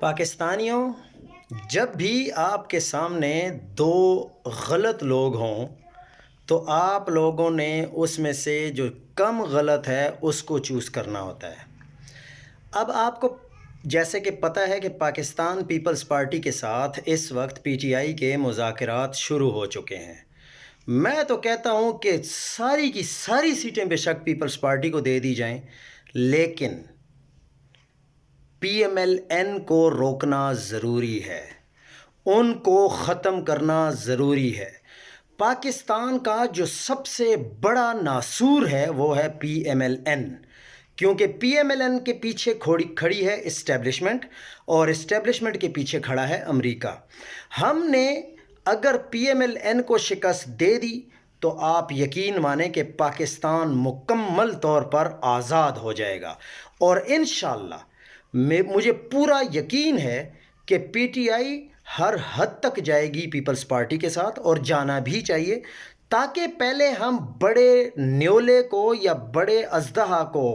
پاکستانیوں، جب بھی آپ کے سامنے دو غلط لوگ ہوں تو آپ لوگوں نے اس میں سے جو کم غلط ہے اس کو چوز کرنا ہوتا ہے۔ اب آپ کو جیسے کہ پتہ ہے کہ پاکستان پیپلز پارٹی کے ساتھ اس وقت پی ٹی آئی کے مذاکرات شروع ہو چکے ہیں۔ میں تو کہتا ہوں کہ ساری کی ساری سیٹیں بے شک پیپلز پارٹی کو دے دی جائیں، لیکن پی ایم ایل این کو روکنا ضروری ہے، ان کو ختم کرنا ضروری ہے۔ پاکستان کا جو سب سے بڑا ناسور ہے وہ ہے پی ایم ایل این، کیونکہ پی ایم ایل این کے پیچھے کھڑی ہے اسٹیبلشمنٹ، اور اسٹیبلشمنٹ کے پیچھے کھڑا ہے امریکہ۔ ہم نے اگر پی ایم ایل این کو شکست دے دی تو آپ یقین مانیں کہ پاکستان مکمل طور پر آزاد ہو جائے گا، اور انشاءاللہ مجھے پورا یقین ہے کہ پی ٹی آئی ہر حد تک جائے گی پیپلز پارٹی کے ساتھ، اور جانا بھی چاہیے، تاکہ پہلے ہم بڑے نیولے کو یا بڑے اژدہا کو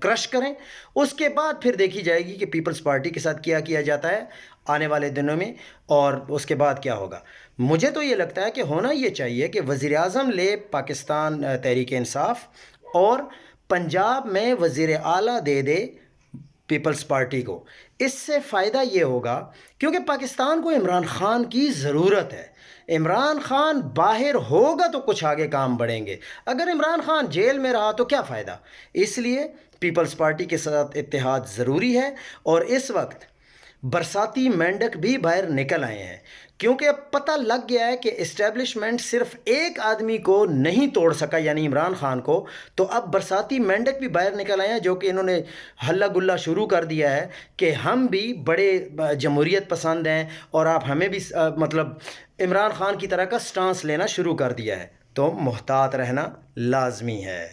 کرش کریں، اس کے بعد پھر دیکھی جائے گی کہ پیپلز پارٹی کے ساتھ کیا جاتا ہے آنے والے دنوں میں، اور اس کے بعد کیا ہوگا۔ مجھے تو یہ لگتا ہے کہ ہونا یہ چاہیے کہ وزیر اعظم لے پاکستان تحریک انصاف، اور پنجاب میں وزیر اعلیٰ دے دے پیپلز پارٹی کو۔ اس سے فائدہ یہ ہوگا کیونکہ پاکستان کو عمران خان کی ضرورت ہے۔ عمران خان باہر ہوگا تو کچھ آگے کام بڑھیں گے، اگر عمران خان جیل میں رہا تو کیا فائدہ۔ اس لیے پیپلز پارٹی کے ساتھ اتحاد ضروری ہے، اور اس وقت برساتی مینڈک بھی باہر نکل آئے ہیں، کیونکہ اب پتہ لگ گیا ہے کہ اسٹیبلشمنٹ صرف ایک آدمی کو نہیں توڑ سکا، یعنی عمران خان کو، تو اب برساتی مینڈک بھی باہر نکل آئے ہیں، جو کہ انہوں نے ہلہ گلہ شروع کر دیا ہے کہ ہم بھی بڑے جمہوریت پسند ہیں، اور آپ ہمیں بھی مطلب عمران خان کی طرح کا سٹانس لینا شروع کر دیا ہے۔ تو محتاط رہنا لازمی ہے۔